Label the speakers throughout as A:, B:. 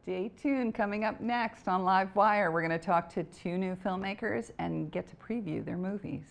A: Stay tuned. Coming up next on LiveWire, we're going to talk to two new filmmakers and get to preview their movies.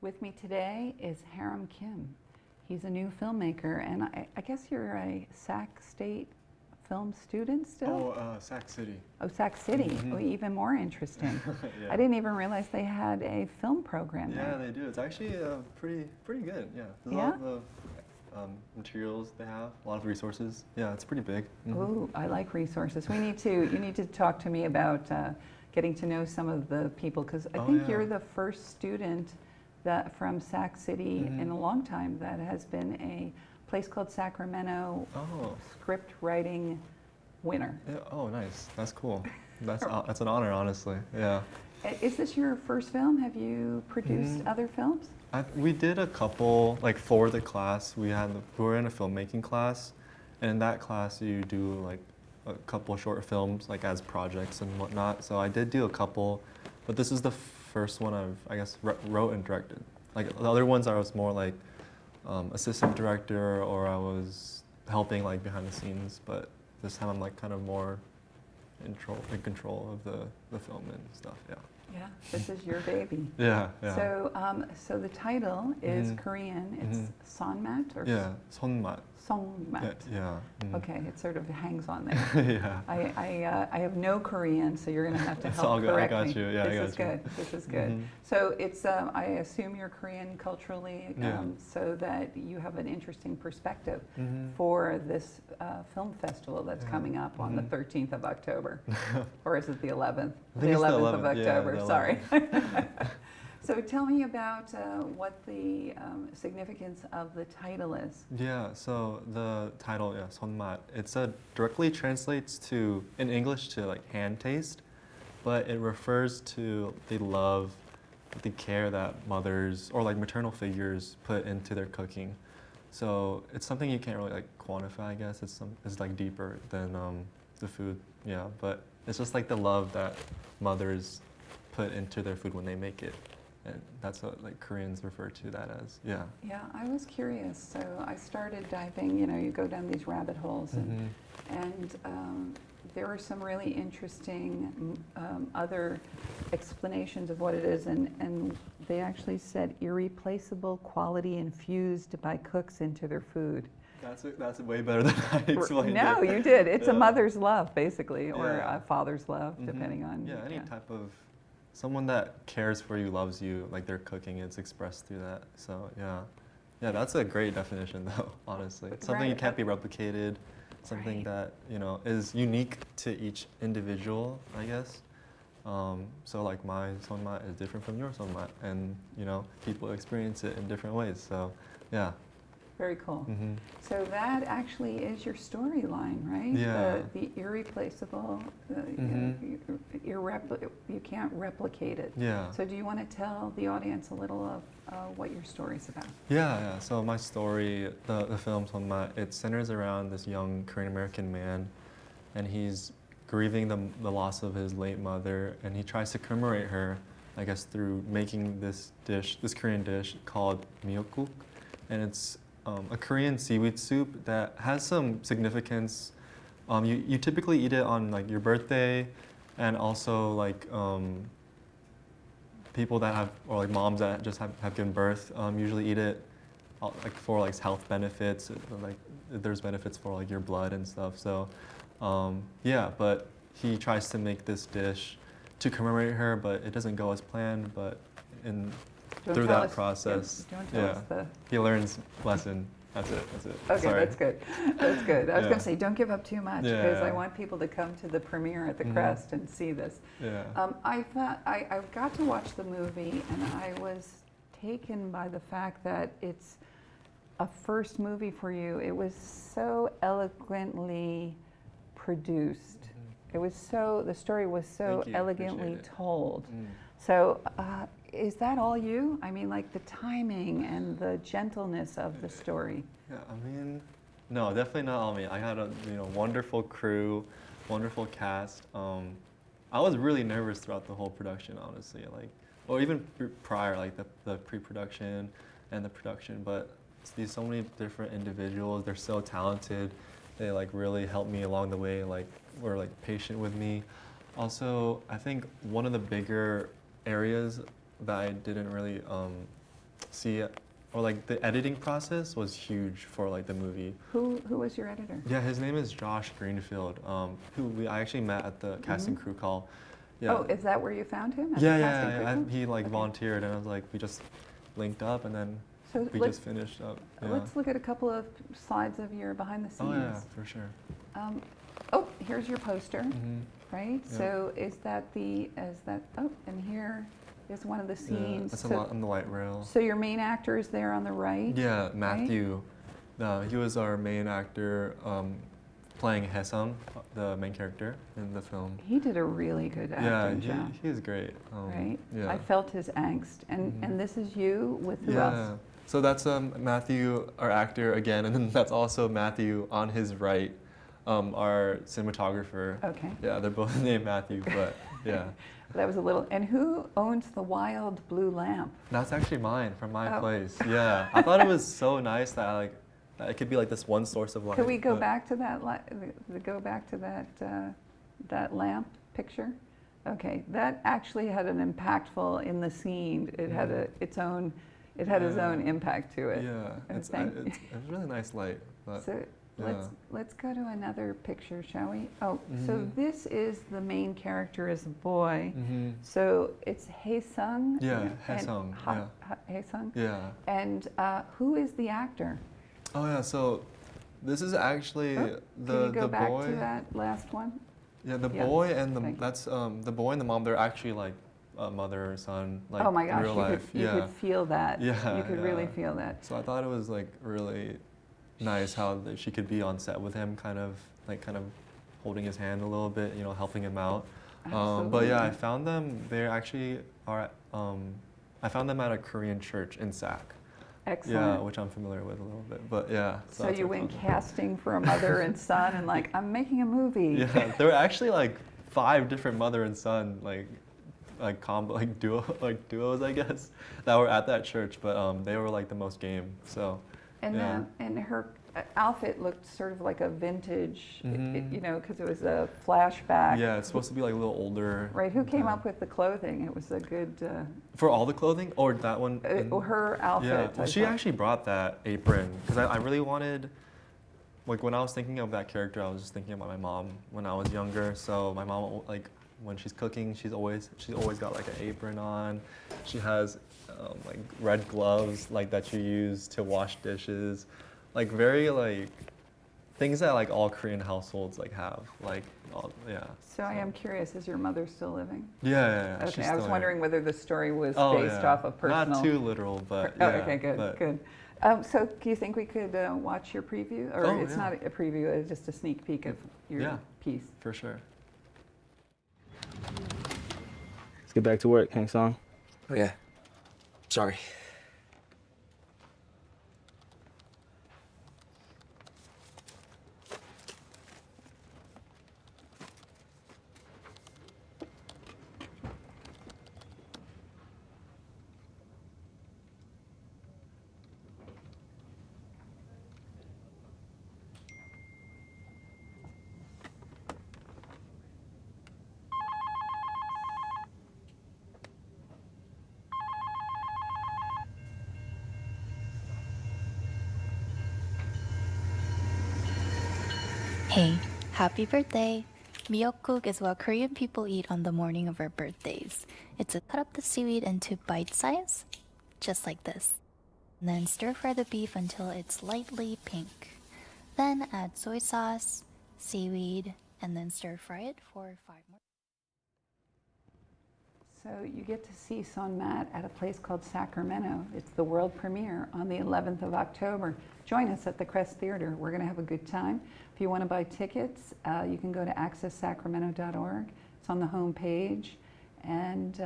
A: With me today is Haram Kim. He's a new filmmaker, and I guess you're a Sac State film student still?
B: Oh, Sac City.
A: Oh, Sac City.
B: Mm-hmm.
A: Oh, even more interesting.
B: Yeah.
A: I didn't even realize they had a film program there.
B: Yeah, they do. It's actually pretty good. Yeah. There's
A: Yeah?
B: a lot of materials they have, a lot of resources. Yeah, it's pretty big. Mm-hmm.
A: Oh, I like resources. You need to talk to me about getting to know some of the people, because I think you're the first student that from Sac City in a long time that has been a place called Sacramento script writing winner.
B: Yeah, oh, nice. That's cool. That's an honor, honestly. Yeah.
A: Is this your first film? Have you produced other films?
B: We did a couple, like for the class. We were in a filmmaking class, and in that class you do like a couple short films, like as projects and whatnot. So I did do a couple, but this is the first one I guess, wrote and directed. Like the other ones, I was more like assistant director, or I was helping like behind the scenes. But this time I'm like kind of more in control of the film and stuff. Yeah.
A: Yeah, this is your baby.
B: Yeah.
A: So the title is Korean. It's Sonmat or
B: Sonmat.
A: Songmat.
B: Yeah.
A: Okay, it sort of hangs on there.
B: Yeah.
A: I have no Korean, so you're going to have to
B: It's
A: help
B: all good.
A: correct
B: I got
A: me.
B: you. Yeah,
A: This is good. This is good. So it's I assume you're Korean culturally, so that you have an interesting perspective for this film festival that's coming up on the 13th of October, or is it the 11th?
B: I think it's the 11th
A: of October.
B: Yeah,
A: Sorry. So tell me about what the significance of the title is.
B: Yeah, so the title, 손맛, it directly translates to, in English, to like hand taste, but it refers to the love, the care that mothers or like maternal figures put into their cooking. So it's something you can't really like quantify, I guess. It's like deeper than the food, but it's just like the love that mothers put into their food when they make it. And that's what like Koreans refer to that as. Yeah.
A: Yeah, I was curious, so I started diving. You go down these rabbit holes, and there were some really interesting other explanations of what it is, and they actually said irreplaceable quality infused by cooks into their food.
B: That's way better than I explained.
A: No, you did. It's a mother's love, basically, or a father's love, depending on.
B: Yeah, any type of. Someone that cares for you, loves you, like their cooking, it's expressed through that. So yeah, that's a great definition though, honestly. It's something you can't be replicated, something that, is unique to each individual, I guess. So like my sonmat is different from your sonmat, and people experience it in different ways, so yeah.
A: Very cool. So that actually is your storyline, right?
B: Yeah.
A: The irreplaceable, you can't replicate it.
B: Yeah.
A: So do you want to tell the audience a little of what your story's about?
B: Yeah. So my story, the film 손맛, it centers around this young Korean American man, and he's grieving the loss of his late mother, and he tries to commemorate her, I guess, through making this Korean dish called miyeokguk, and it's a Korean seaweed soup that has some significance. You typically eat it on like your birthday, and also like people that have, or like moms that just have given birth, usually eat it like for like health benefits. Like there's benefits for like your blood and stuff. So but he tries to make this dish to commemorate her, but it doesn't go as planned. But through that process, he learns lesson. That's it.
A: Okay,
B: Sorry.
A: that's good. That's good. I was
B: Yeah.
A: going to say, don't give up too much because I
B: Yeah.
A: want people to come to the premiere at the Crest and see this.
B: Yeah.
A: I got to watch the movie and I was taken by the fact that it's a first movie for you. It was so eloquently produced. It was so, the story was so
B: Thank you.
A: elegantly
B: Appreciate it.
A: told. So is that all you? I mean, like the timing and the gentleness of the story.
B: Yeah, I mean, no, definitely not all me. I had a wonderful crew, wonderful cast. I was really nervous throughout the whole production, honestly, or even prior, like the pre-production and the production. But these so many different individuals, they're so talented. They really helped me along the way. Were patient with me. Also, I think one of the bigger areas that I didn't really see, or the editing process was huge for the movie.
A: Who was your editor?
B: Yeah, his name is Josh Greenfield, who I actually met at the casting crew call. Yeah.
A: Oh, is that where you found him? At
B: Yeah,
A: the casting
B: yeah.
A: crew?
B: He
A: Okay.
B: volunteered, and I was we just linked up, and then
A: So
B: we just finished up. Yeah.
A: let's look at a couple of slides of your behind the scenes.
B: Oh yeah, for sure.
A: Oh, here's your poster, right?
B: Yeah.
A: So is that oh, and here is one of the
B: Yeah,
A: scenes.
B: that's
A: So,
B: on the light rail.
A: so your main actor is there on the right?
B: Yeah, Matthew. He was our main actor, playing Haesung, the main character in the film.
A: He did a really good acting job.
B: he was great.
A: Right?
B: Yeah.
A: I felt his angst. And this is you with who
B: Yeah.
A: else?
B: So that's Matthew, our actor again, and then that's also Matthew on his right, our cinematographer.
A: Okay.
B: Yeah, they're both named Matthew, but yeah.
A: That was a little. And who owns the wild blue lamp?
B: That's actually mine from my
A: Oh.
B: place. Yeah, I thought it was so nice that that it could be this one source of light.
A: Could we go
B: but-
A: back to that? Go back to that lamp picture? Okay, that actually had an impactful in the scene. It had its own. It had its own impact to it.
B: Yeah, it's a really nice light. But
A: So
B: yeah.
A: let's go to another picture, shall we? Oh, so this is the main character as a boy. So it's Haesung.
B: Yeah,
A: and
B: Haesung,
A: Haesung.
B: Yeah.
A: And who is the actor?
B: Oh yeah, so this is actually
A: Can
B: the
A: you go back
B: boy.
A: to that last one?
B: Yeah, the
A: Yeah,
B: boy and
A: thank you.
B: that's the boy and the mom. They're actually mother or son,
A: Oh my
B: in
A: gosh,
B: real
A: you
B: life.
A: you could feel that.
B: Yeah,
A: You could really
B: yeah.
A: feel that.
B: So I thought it was really nice how she could be on set with him, kind of holding his hand a little bit, helping him out. But yeah, I
A: Absolutely.
B: found them. They actually are. I found them at a Korean church in Sac.
A: Excellent.
B: Yeah, which I'm familiar with a little bit. But yeah.
A: So
B: that's
A: you
B: where I
A: went
B: found them.
A: casting for a mother and son, and I'm making a movie.
B: Yeah, there were actually 5 different mother and son duos, I guess, that were at that church, but they were the most game. So
A: And
B: yeah.
A: and her outfit looked sort of like a vintage,
B: Mhm.
A: because it was a flashback.
B: Yeah, it's supposed to be a little older.
A: Right. Who came up with the clothing? It was a good.
B: For all the clothing, or that one?
A: Her outfit.
B: Yeah,
A: I
B: well, she
A: thought.
B: actually brought that apron because I really wanted, when I was thinking of that character, I was just thinking about my mom when I was younger. So my mom, when she's cooking, she's always got an apron on. She has red gloves that you use to wash dishes, very things that all Korean households have. Yeah.
A: So I am curious. Is your mother still living?
B: Yeah.
A: Okay.
B: She's
A: I was
B: still
A: wondering
B: here.
A: whether the story was
B: Oh,
A: based
B: yeah.
A: off of personal.
B: Not too literal, but
A: Oh,
B: yeah.
A: okay, good,
B: but-
A: good. So do you think we could watch your preview? Or
B: Oh,
A: it's
B: yeah.
A: not a preview, it's just a sneak peek of your
B: Yeah.
A: piece.
B: For sure.
C: Let's get back to work, Hang Song.
D: Oh yeah. Sorry.
E: Hey, happy birthday! Miyeokguk is what Korean people eat on the morning of our birthdays. It's to cut up the seaweed into bite size, just like this. And then stir fry the beef until it's lightly pink. Then add soy sauce, seaweed, and then stir fry it for 5 more.
A: So you get to see Son Mat at a place called Sacramento. It's the world premiere on the 11th of October. Join us at the Crest Theater. We're going to have a good time. If you want to buy tickets, you can go to accesssacramento.org. It's on the home page, and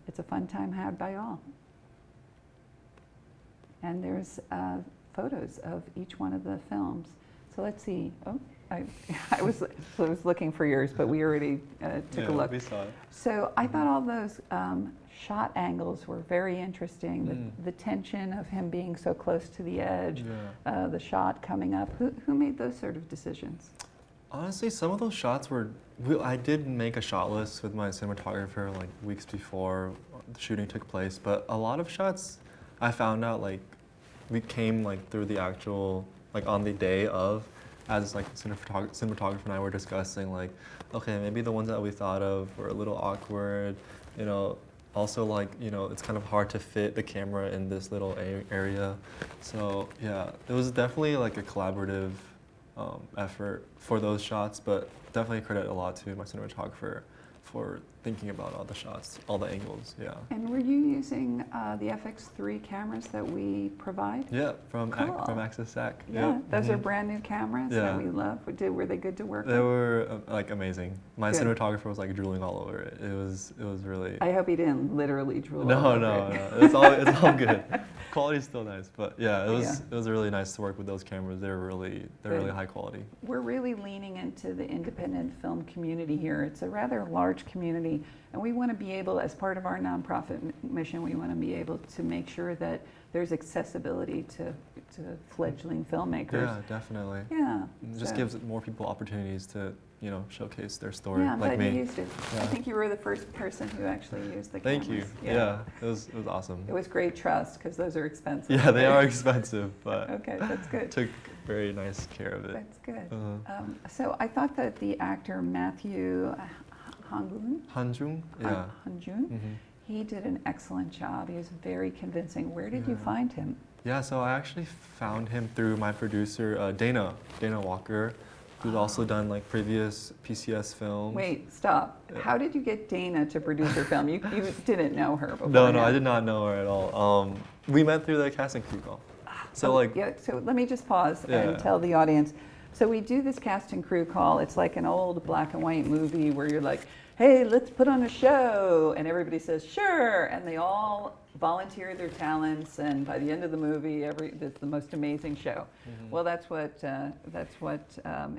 A: it's a fun time had by all. And there's photos of each one of the films. So let's see. Oh, I was looking for yours, but we already took a look.
B: We saw it.
A: So I thought all those shot angles were very interesting. The tension of him being so close to the edge, the shot coming up. Who made those sort of decisions?
B: Honestly, some of those shots were. I did make a shot list with my cinematographer like weeks before the shooting took place, but a lot of shots I found out like we came like through the actual like on the day of. As like cinematographer and I were discussing, like, okay, maybe the ones that we thought of were a little awkward, you know. Also, like, you know, it's kind of hard to fit the camera in this little area. So yeah, it was definitely like a collaborative effort for those shots, but definitely credit a lot to my cinematographer for thinking about all the shots, all the angles, yeah.
A: And were you using the FX3 cameras that we provide?
B: Yeah, from
A: Cool.
B: from Access Sac.
A: Yeah, those are brand new cameras
B: Yeah.
A: that we love. Were they good to work
B: They
A: with?
B: were like amazing. My
A: Good.
B: cinematographer was like drooling all over it. It was really.
A: I hope he didn't literally drool
B: No,
A: all over
B: no,
A: it.
B: no. It's all good. Quality's still nice, but yeah, it was really nice to work with those cameras. They're really
A: Good.
B: high quality.
A: We're really leaning into the independent film community here. It's a rather large community, and we want to be able, as part of our nonprofit mission, we want to be able to make sure that there's accessibility to fledgling filmmakers.
B: Yeah, definitely.
A: Yeah.
B: It just
A: so-
B: gives more people opportunities to, you know, showcase their story,
A: Yeah, I'm
B: like
A: glad
B: me.
A: you used it. I
B: Yeah.
A: think you were the first person who actually used the cameras.
B: Thank you. Yeah, it was awesome.
A: It was great trust, because those are expensive.
B: Yeah, they are expensive, but
A: Okay, that's good.
B: took very nice care of it.
A: That's good.
B: Uh-huh.
A: So I thought that the actor Matthew Hangun,
B: Hanjung? Yeah.
A: Hanjun,
B: Mhm.
A: he did an excellent job. He was very convincing. Where did you
B: Yeah.
A: find him?
B: Yeah, so I actually found him through my producer, Dana Walker, who's also done like previous PCS films.
A: Wait, stop.
B: Yeah.
A: How did you get Dana to produce your film? You didn't know her before.
B: No, I did not know her at all. We met through the casting crew call. So like,
A: Yeah, so let me just pause
B: Yeah.
A: and tell the audience. So we do this cast and crew call. It's like an old black and white movie where you're like, hey, let's put on a show. And everybody says, sure. And they all volunteer their talents. And by the end of the movie, it's the most amazing show. Well, that's what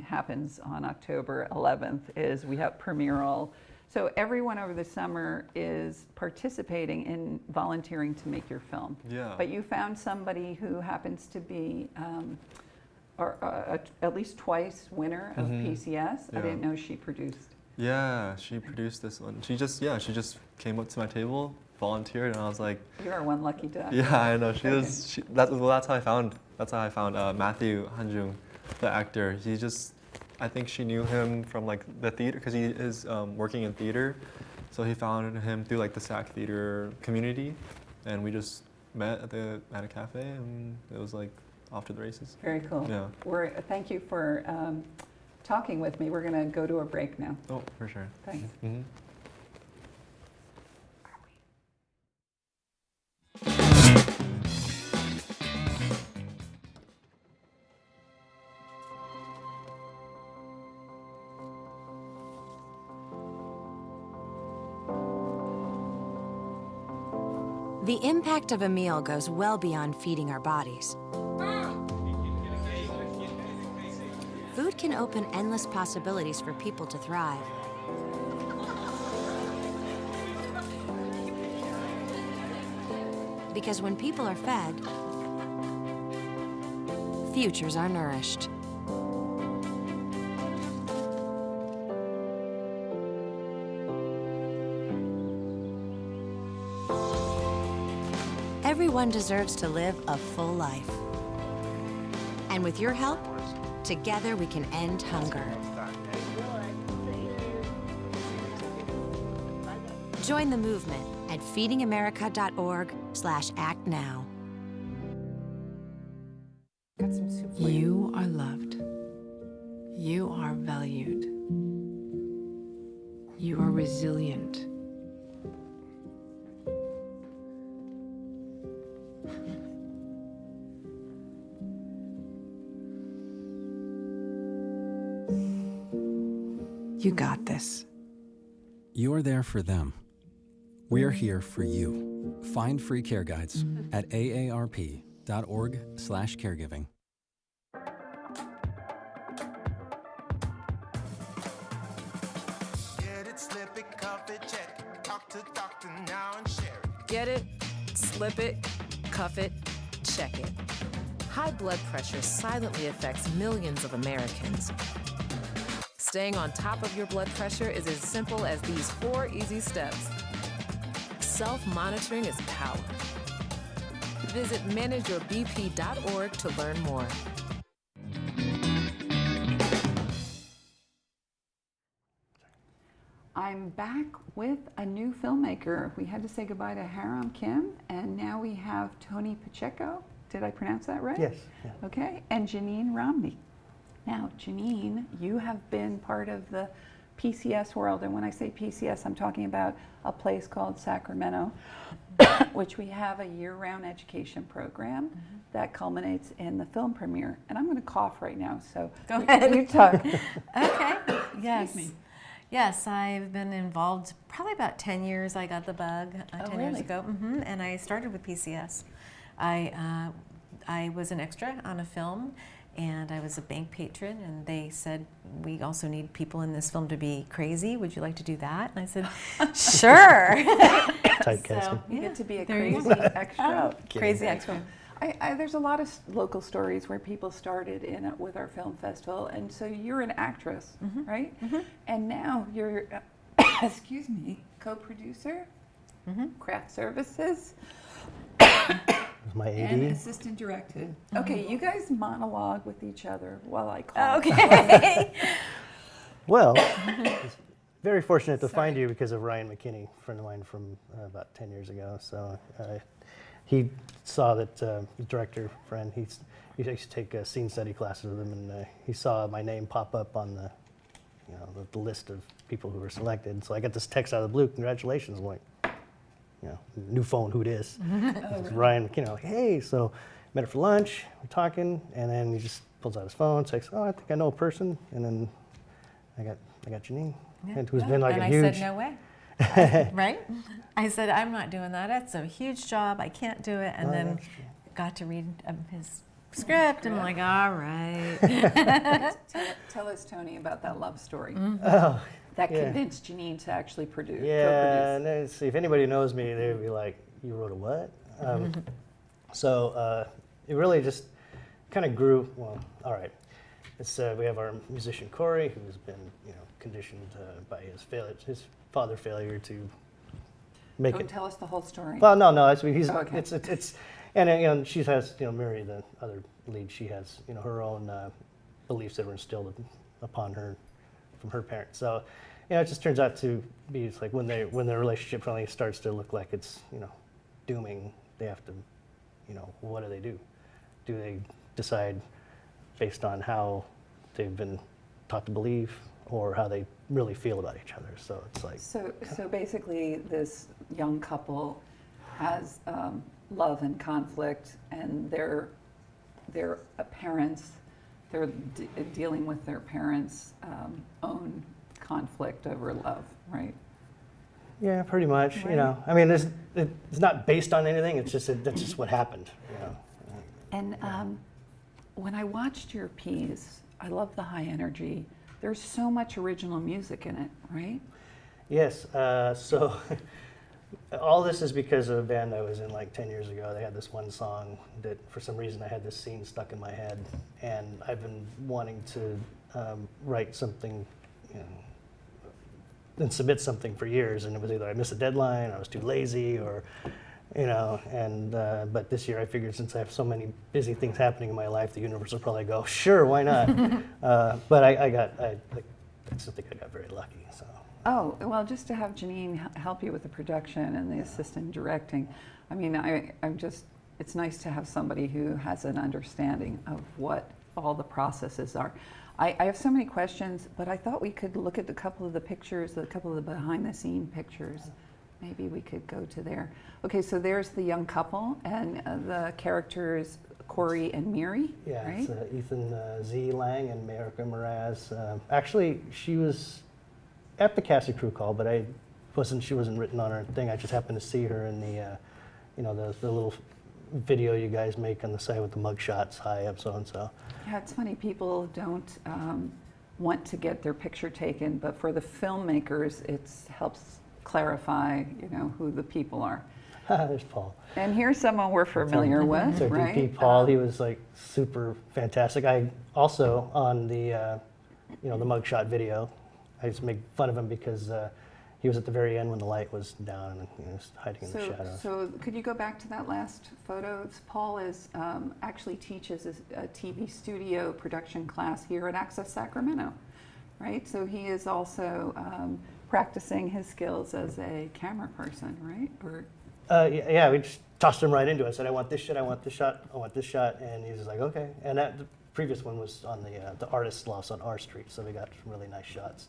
A: happens on October 11th is we have premiere all. So everyone over the summer is participating in volunteering to make your film.
B: Yeah.
A: But you found somebody who happens to be at least twice winner of PCS. I
B: Yeah.
A: didn't know she produced.
B: Yeah, she produced this one. She just came up to my table, volunteered, and I was like,
A: You are one lucky duck.
B: yeah, I know. That's how I found Matthew Hanjung, the actor. I think she knew him from like the theater because he is working in theater, so he found him through like the SAC theater community, and we just met at a cafe, and it was like off to the races.
A: Very cool.
B: Yeah.
A: Thank you for talking with me. We're going to go to a break now.
B: Oh, for sure.
A: Thanks.
B: Mm-hmm.
F: The impact of a meal goes well beyond feeding our bodies. Food can open endless possibilities for people to thrive. Because when people are fed, futures are nourished. Everyone deserves to live a full life. And with your help, together we can end hunger. Join the movement at feedingamerica.org/actnow.
A: beautifully.
G: You are loved. You are valued. You are resilient. You got this.
H: You're there for them. We're here for you. Find free care guides at aarp.org/caregiving.
I: Get it, slip it, cuff it, check it. Talk to doctor now and share it.
J: Get it, slip it, cuff it, check it. High blood pressure silently affects millions of Americans. Staying on top of your blood pressure is as simple as these 4 easy steps. Self-monitoring is power. Visit manageyourbp.org to learn more.
A: I'm back with a new filmmaker. We had to say goodbye to Haram Kim, and now we have Tony Pacheco. Did I pronounce that right?
K: Yes. Yeah.
A: Okay, and Janine Romney. Now, Janine, you have been part of the PCS world, and when I say PCS, I'm talking about a place called Sacramento, which we have a year-round education program that culminates in the film premiere. And I'm going to cough right now, so
L: Go ahead.
A: You talk.
L: Okay. Yes.
A: Excuse me.
L: Yes, I've been involved probably about 10 years. I got the bug 10 years
A: really?
L: ago, and I started with PCS. I was an extra on a film, and I was a bank patron, and they said, we also need people in this film to be crazy. Would you like to do that? And I said, sure.
K: Typecasting.
L: So,
A: You
L: yeah,
A: get to be a
L: there you
A: crazy
L: go.
A: extra.
L: Crazy extra.
A: There's a lot of local stories where people started in it with our film festival, and so you're an actress, right? And now you're, excuse me, co-producer, craft services,
K: My AD.
A: and assistant directed. Okay, you guys monologue with each other while I call.
L: Okay.
K: Well, it's very fortunate to find you because of Ryan McKinney, a friend of mine from about 10 years ago. So he saw that the director friend, he used to take scene study classes with him, and he saw my name pop up on the list of people who were selected. So I got this text out of the blue, congratulations. I'm like, new phone, who it is? It's Ryan McKinney. Like, hey, so met her for lunch, we're talking, and then he just pulls out his phone, says, oh, I think I know a person, and then I got Janine, and who's been like
L: and
K: a
L: I
K: huge.
L: said, no way. Right? I said, I'm not doing that. That's a huge job. I can't do it. And then got to read his script. And I'm like, all right.
A: Tell us, Tony, about that love story.
K: Oh,
A: That
K: yeah.
A: convinced Janine to actually produce.
K: Yeah, and then, see, if anybody knows me, they would be like, you wrote a what? So it really just kind of grew, well, all right. It's, we have our musician Corey, who's been, conditioned by his father failure to make
A: Don't
K: it.
A: tell us the whole story.
K: Well, no, he's,
A: Okay.
K: it's, and she has, Mary, the other lead, she has, her own beliefs that were instilled upon her from her parents. So, it just turns out to be, it's like when their relationship finally starts to look like it's, dooming, they have to, what do? Do they decide based on how they've been taught to believe or how they really feel about each other? So it's like.
A: So basically, this young couple has love and conflict, and their parents, they're dealing with their parents' own conflict over love, right?
K: Yeah, pretty much.
A: Right.
K: I mean, it's not based on anything. It's just that's just what happened.
A: And when I watched your piece, I love the high energy. There's so much original music in it, right?
K: Yes. So all this is because of a band I was in like 10 years ago. They had this one song that, for some reason, I had this scene stuck in my head, and I've been wanting to write something, and submit something for years, and it was either I missed a deadline, or I was too lazy, or but this year I figured, since I have so many busy things happening in my life, the universe will probably go, sure, why not? But I still think I got very lucky. So.
A: Oh, well, just to have Janine help you with the production and the assistant directing, I mean, I'm just, it's nice to have somebody who has an understanding of what all the processes are. I have so many questions, but I thought we could look at a couple of the pictures, a couple of the behind the scene pictures. Maybe we could go to there. Okay, so there's the young couple, and the characters Corey and Miri,
K: Yeah,
A: right?
K: it's Ethan Z. Lang and Mayerka Mraz. Actually, she was at the casting crew call, but she wasn't written on her thing. I just happened to see her in the, the little video you guys make on the side with the mug shots. Hi, I'm so and so.
A: Yeah, it's funny. People don't want to get their picture taken, but for the filmmakers, it helps clarify, who the people are.
K: There's Paul.
A: And here's someone we're familiar with,
K: So
A: right?
K: DP Paul, he was like super fantastic. I also on the, the mugshot video, I just make fun of him because he was at the very end when the light was down and he was hiding in the shadows.
A: So could you go back to that last photo? Paul actually teaches a TV studio production class here at Access Sacramento, right? So he is also practicing his skills as a camera person, right? Or
K: yeah, we just tossed him right into it. I said, I want this shot, I want this shot, I want this shot, and he's just like, okay. And the previous one was on the artist's loft on R Street, so we got some really nice shots.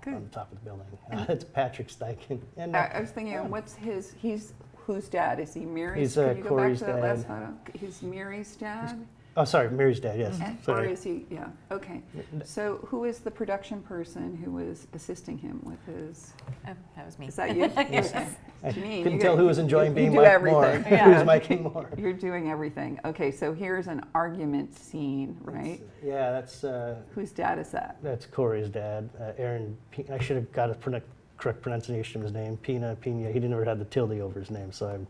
K: On the top of the building. It's Patrick Steichen. And
A: I was thinking, he's whose dad? Is he Miri's?
K: He's
A: Can you go
K: Corey's
A: back to that
K: dad.
A: last photo? He's Miri's dad?
K: Oh, sorry, Mary's dad, yes.
A: Or
K: Sorry.
A: is he, yeah, okay. So who is the production person who was assisting him with his?
L: That was me.
A: Is that you?
L: Yes.
A: Okay.
K: I
A: Janine,
K: couldn't tell who was enjoying being
A: you do
K: Mike more.
A: everything.
K: Who was miking more.
A: You're doing everything. Okay, so here's an argument scene, right?
K: Yeah, that's...
A: Whose dad is that?
K: That's Corey's dad, Aaron. I should have got a correct pronunciation of his name. Pina. He never had the tilde over his name, so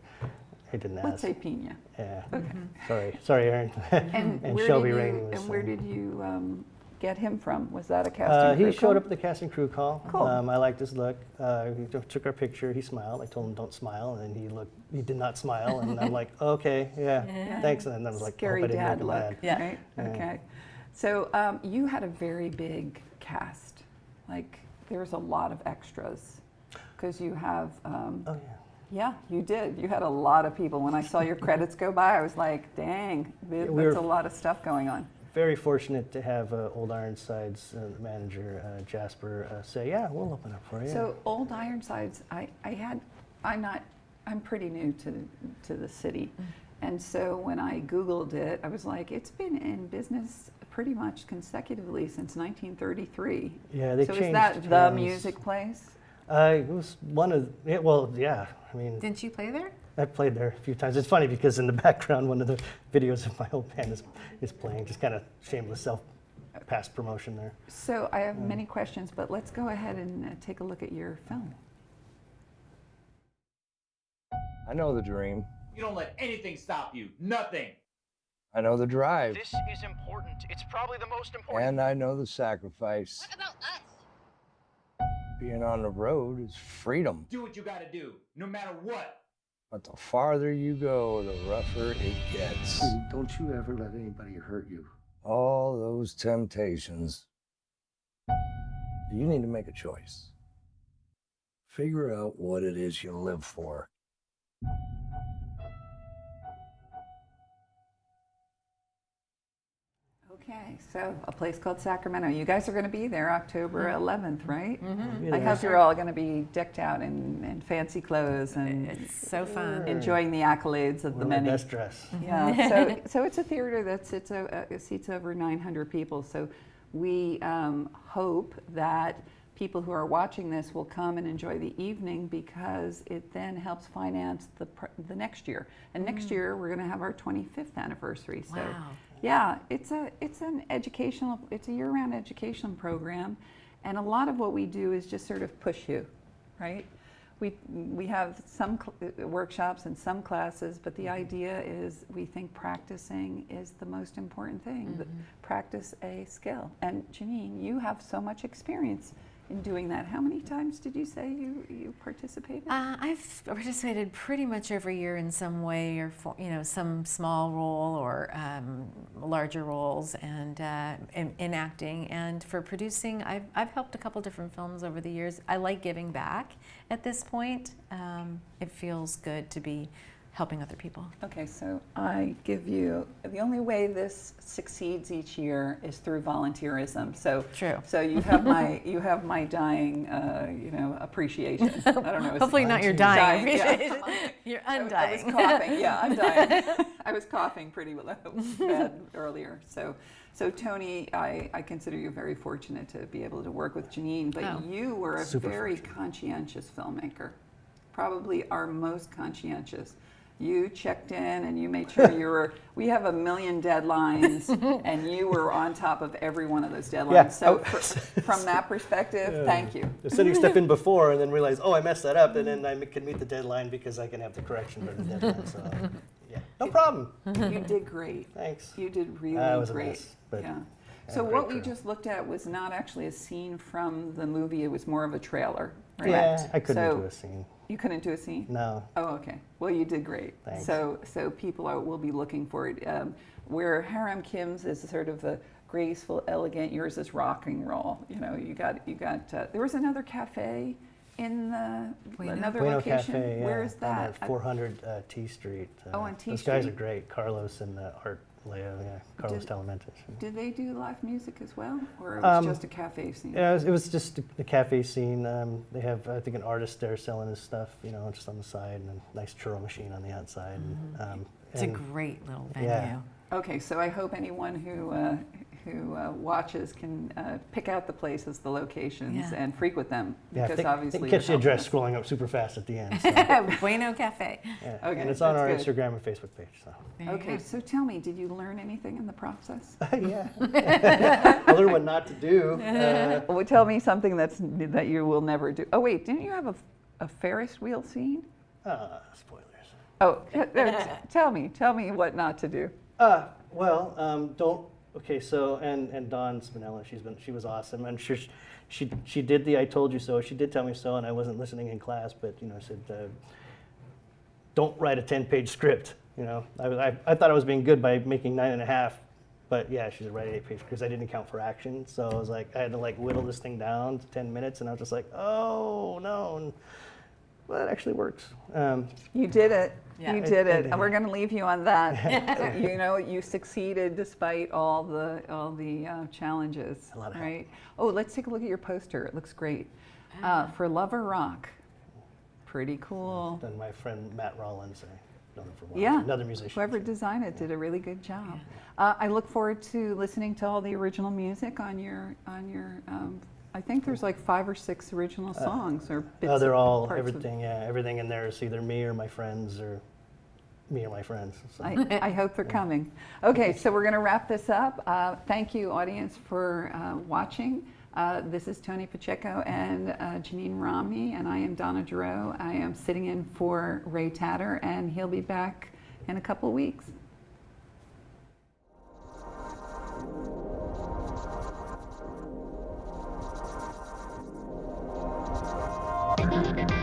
K: I didn't ask.
A: Let's say Pina.
K: Yeah.
A: Okay.
K: Sorry, Aaron. And Shelby Rainey was.
A: And where did you get him from? Was that a casting crew
K: He
A: call?
K: showed up at the casting crew call.
A: Cool.
K: I liked his look. He took our picture. He smiled. I told him don't smile, and he did not smile. And I'm like, okay, yeah, thanks. And then I was like,
A: Scary
K: hope I didn't
A: dad
K: make him
A: look,
K: mad.
L: Yeah.
A: right?
K: Yeah.
A: Okay. So you had a very big cast. Like there was a lot of extras because you have.
K: Oh yeah.
A: Yeah, you did. You had a lot of people. When I saw your credits go by, I was like, dang, that's a lot of stuff going on.
K: Very fortunate to have Old Ironside's manager, Jasper, say, yeah, we'll open up for you.
A: So Old Ironsides, I'm pretty new to the city. And so when I Googled it, I was like, it's been in business pretty much consecutively since 1933.
K: Yeah, they
A: so
K: changed
A: is that the
K: hands.
A: music place?
K: It was one of, yeah, I mean.
L: Didn't you play there?
K: I played there a few times. It's funny because in the background, one of the videos of my old band is playing, just kind of shameless past promotion there.
A: So I have many questions, but let's go ahead and take a look at your film.
M: I know the dream.
N: You don't let anything stop you. Nothing.
M: I know the drive.
N: This is important. It's probably the most important.
M: And I know the sacrifice.
N: What about us?
M: Being on the road is freedom.
N: Do what you gotta do, no matter what.
M: But the farther you go, the rougher it gets.
O: Don't you ever let anybody hurt you.
M: All those temptations. You need to make a choice. Figure out what it is you live for.
A: Okay, so a place called Sacramento. You guys are going to be there October 11th, right?
L: Mm-hmm.
A: I hope you're all going to be decked out in fancy clothes and
L: it's so fun.
A: Enjoying the accolades of the many.
K: Best dress.
A: Yeah. So it's a theater that seats over 900 people. So we hope that people who are watching this will come and enjoy the evening because it then helps finance the next year. And next year we're going to have our 25th anniversary. So.
L: Wow.
A: Yeah, it's a year-round educational program, and a lot of what we do is just sort of push you, right? We have some workshops and some classes, but the idea is we think practicing is the most important thing. Practice a skill. And Janine, you have so much experience in doing that. How many times did you say you participated?
L: I've participated pretty much every year in some way, or some small role or larger roles, and in acting. And for producing, I've helped a couple different films over the years. I like giving back at this point. It feels good to be helping other people.
A: Okay, so I give you, the only way this succeeds each year is through volunteerism. So
L: True.
A: So you have my dying, appreciation. I don't know.
L: Hopefully not your dying appreciation.
A: Yeah.
L: You're undying.
A: I was coughing. Yeah, I'm dying. I was coughing pretty bad earlier. So Tony, I consider you very fortunate to be able to work with Janine, but you were a very conscientious filmmaker, probably our most conscientious. You checked in and you made sure we have 1 million deadlines and you were on top of every one of those deadlines.
K: Yeah.
A: So from that perspective, thank you.
K: Sending stuff in before and then realize, I messed that up, and then I can meet the deadline because I can have the correction for the deadline. So, yeah, no problem.
A: You did great.
K: Thanks.
A: You did really
K: it was
A: great.
K: A mess, but
A: yeah. So what we just looked at was not actually a scene from the movie, it was more of a trailer, right?
K: Yeah, I couldn't do a scene.
A: You couldn't do a scene?
K: No.
A: Oh, okay. Well, you did great.
K: Thanks.
A: So people will be looking for it. Where Haram Kim's is sort of the graceful, elegant, yours is rock and roll. You got. There was another cafe in another
K: Bueno
A: location.
K: Cafe,
A: Where is that?
K: On 400 T Street.
A: On T
K: Those
A: Street.
K: guys are great. Carlos and Art Leo, Carlos Talamantes.
A: Did they do live music as well, or it was just a cafe scene?
K: Yeah, it was just the cafe scene. They have, I think, an artist there selling his stuff, just on the side, and a nice churro machine on the outside.
L: It's a great little venue.
K: Yeah.
A: Okay, so I hope anyone who watches can pick out the places, the locations, and frequent them, because obviously
K: they catch the address scrolling up super fast at the end. So.
L: Bueno Cafe.
K: Yeah.
A: Okay,
K: and it's on our
A: good.
K: Instagram and Facebook page. So.
A: Okay, so tell me, did you learn anything in the process?
K: Yeah. I learned what not to do.
A: Well, tell me something that you will never do. Oh wait, didn't you have a Ferris wheel scene?
K: Spoilers.
A: Oh, tell me what not to do.
K: Don't. Okay, so and Dawn Spinella, she was awesome. I'm sure she did the I told you so. She did tell me so, and I wasn't listening in class, but said don't write a 10-page script. I thought I was being good by making 9.5, but yeah, she said write an 8-page because I didn't account for action. So I was like, I had to whittle this thing down to 10 minutes, and I was just like, oh no. And, well, it actually works.
A: You did it.
L: Yeah.
A: You did it. And we're going to leave you on that. You succeeded despite all the challenges.
K: A lot of
A: right? Oh, let's take a look at your poster. It looks great. For Love or Rock. Pretty cool.
K: Then my friend Matt Rollins, I know him for a while.
A: Yeah.
K: Another musician.
A: Whoever designed it did a really good job. I look forward to listening to all the original music on your. I think there's 5 or 6 original songs or bits.
K: Oh, they're all
A: everything.
K: Everything in there is either me or my friends or me or my friends. So.
A: I hope they're coming. Okay, so we're going to wrap this up. Thank you, audience, for watching. This is Tony Pacheco and Janine Romney, and I am Donna Giroux. I am sitting in for Ray Tatter, and he'll be back in a couple weeks.
P: Thank you.